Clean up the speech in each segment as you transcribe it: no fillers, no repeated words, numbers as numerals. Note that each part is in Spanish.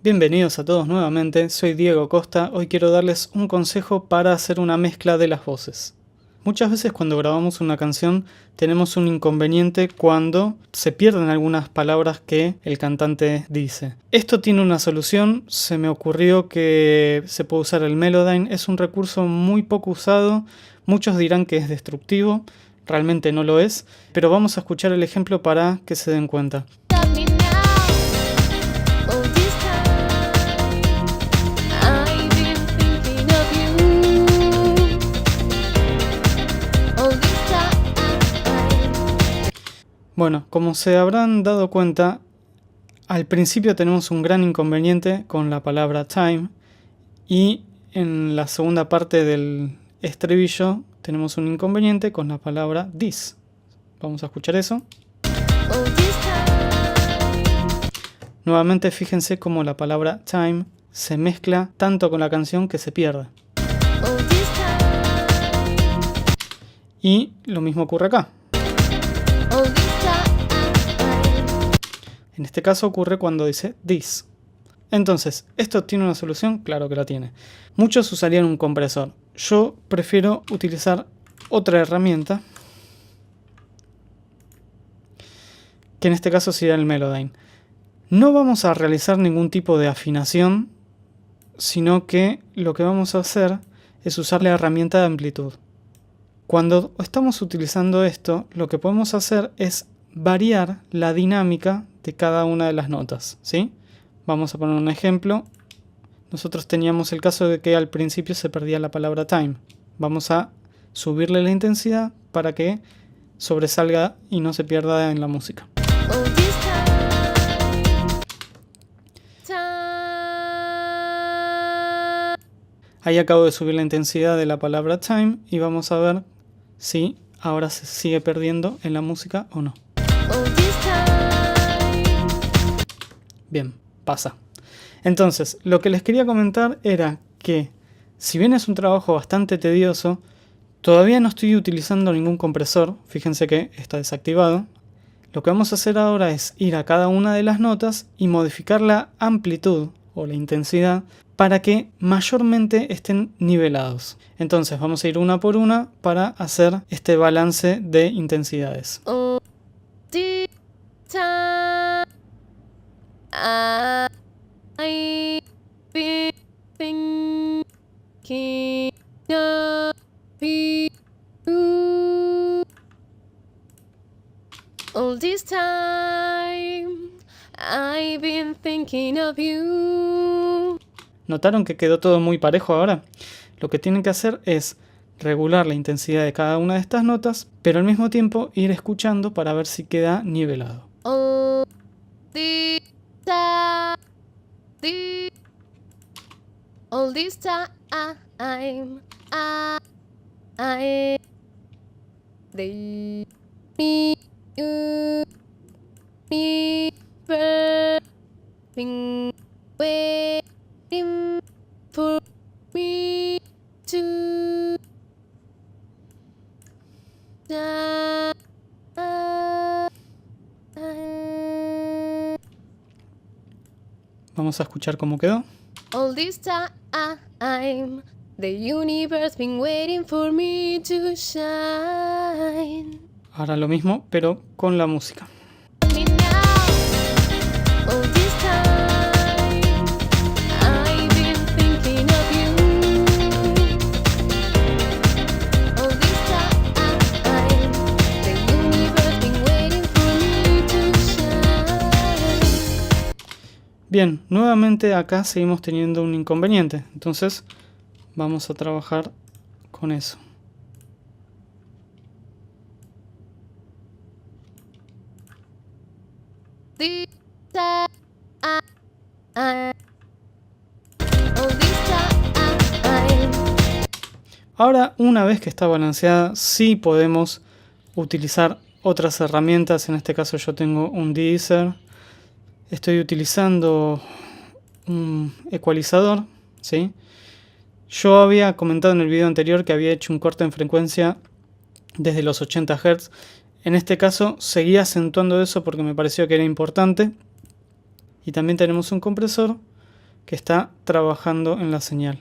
Bienvenidos a todos nuevamente, soy Diego Costa. Hoy quiero darles un consejo para hacer una mezcla de las voces. Muchas veces cuando grabamos una canción tenemos un inconveniente cuando se pierden algunas palabras que el cantante dice. Esto tiene una solución, se me ocurrió que se puede usar el Melodyne, es un recurso muy poco usado, muchos dirán que es destructivo, realmente no lo es, pero vamos a escuchar el ejemplo para que se den cuenta. Bueno, como se habrán dado cuenta, al principio tenemos un gran inconveniente con la palabra time y en la segunda parte del estribillo tenemos un inconveniente con la palabra this. Vamos a escuchar eso. Nuevamente fíjense cómo la palabra time se mezcla tanto con la canción que se pierde. Y lo mismo ocurre acá. En este caso ocurre cuando dice this. Entonces, ¿esto tiene una solución? Claro que la tiene. Muchos usarían un compresor. Yo prefiero utilizar otra herramienta, que en este caso sería el Melodyne. No vamos a realizar ningún tipo de afinación, sino que lo que vamos a hacer es usar la herramienta de amplitud. Cuando estamos utilizando esto, lo que podemos hacer es variar la dinámica de cada una de las notas, ¿sí? Vamos a poner un ejemplo. Nosotros teníamos el caso de que al principio se perdía la palabra time. Vamos a subirle la intensidad para que sobresalga y no se pierda en la música. Ahí acabo de subir la intensidad de la palabra time y vamos a ver si ahora se sigue perdiendo en la música o no. Bien, pasa. Entonces, lo que les quería comentar era que, si bien es un trabajo bastante tedioso, todavía no estoy utilizando ningún compresor. Fíjense que está desactivado. Lo que vamos a hacer ahora es ir a cada una de las notas y modificar la amplitud o la intensidad para que mayormente estén nivelados. Entonces vamos a ir una por una para hacer este balance de intensidades. All this time I've been thinking of you. ¿Notaron que quedó todo muy parejo ahora? Lo que tienen que hacer es regular la intensidad de cada una de estas notas, pero al mismo tiempo ir escuchando para ver si queda nivelado. All this time, all this time I they me you me been waiting for me to die. Vamos a escuchar cómo quedó. All this time, the universe been waiting for me to shine. Ahora lo mismo, pero con la música. Me now. All this time, I've been thinking of you. All this time, the universe been waiting for me to shine. Bien, nuevamente acá seguimos teniendo un inconveniente. Entonces vamos a trabajar con eso. This time, all this time. Ahora, una vez que está balanceada, sí podemos utilizar otras herramientas. En este caso yo tengo un deesser. Estoy utilizando un ecualizador, ¿sí? Yo había comentado en el video anterior que había hecho un corte en frecuencia desde los 80 Hz. En este caso seguí acentuando eso porque me pareció que era importante. Y también tenemos un compresor que está trabajando en la señal.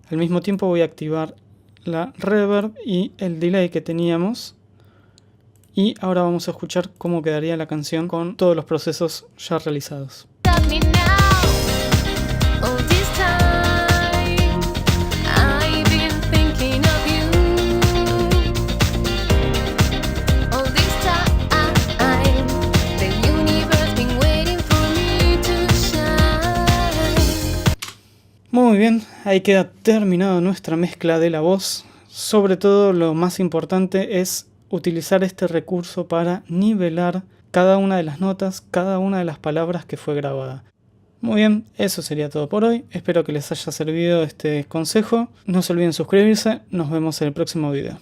Al mismo tiempo voy a activar la reverb y el delay que teníamos. Y ahora vamos a escuchar cómo quedaría la canción con todos los procesos ya realizados. Stop me now. All this time, I've been thinking of you. All this time, the universe been waiting for me to shine. Muy bien, ahí queda terminada nuestra mezcla de la voz. Sobre todo lo más importante es utilizar este recurso para nivelar cada una de las notas, cada una de las palabras que fue grabada. Muy bien, eso sería todo por hoy. Espero que les haya servido este consejo. No se olviden suscribirse. Nos vemos en el próximo video.